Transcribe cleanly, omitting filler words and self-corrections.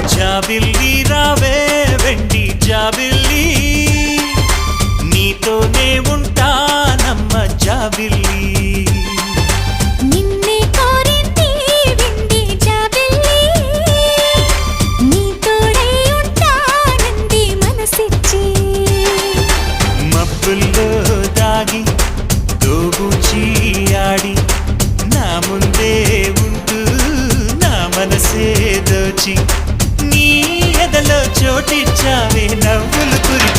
జాబిల్లి రావే వెండి జాబిల్లి నీతోనే ఉంటానమ్మ జాబిల్లి నిన్నే కోరింది వెండి జాబిల్లి నీ తోడై ఉంటానంది మనసిచ్చి మబ్బుల్లో దాగి దోబూచి ఆడి నా ముందే ఉంటూ నా మనసే దోచి నీ ఎదలో చోటిచ్చావే నవ్వులు కురి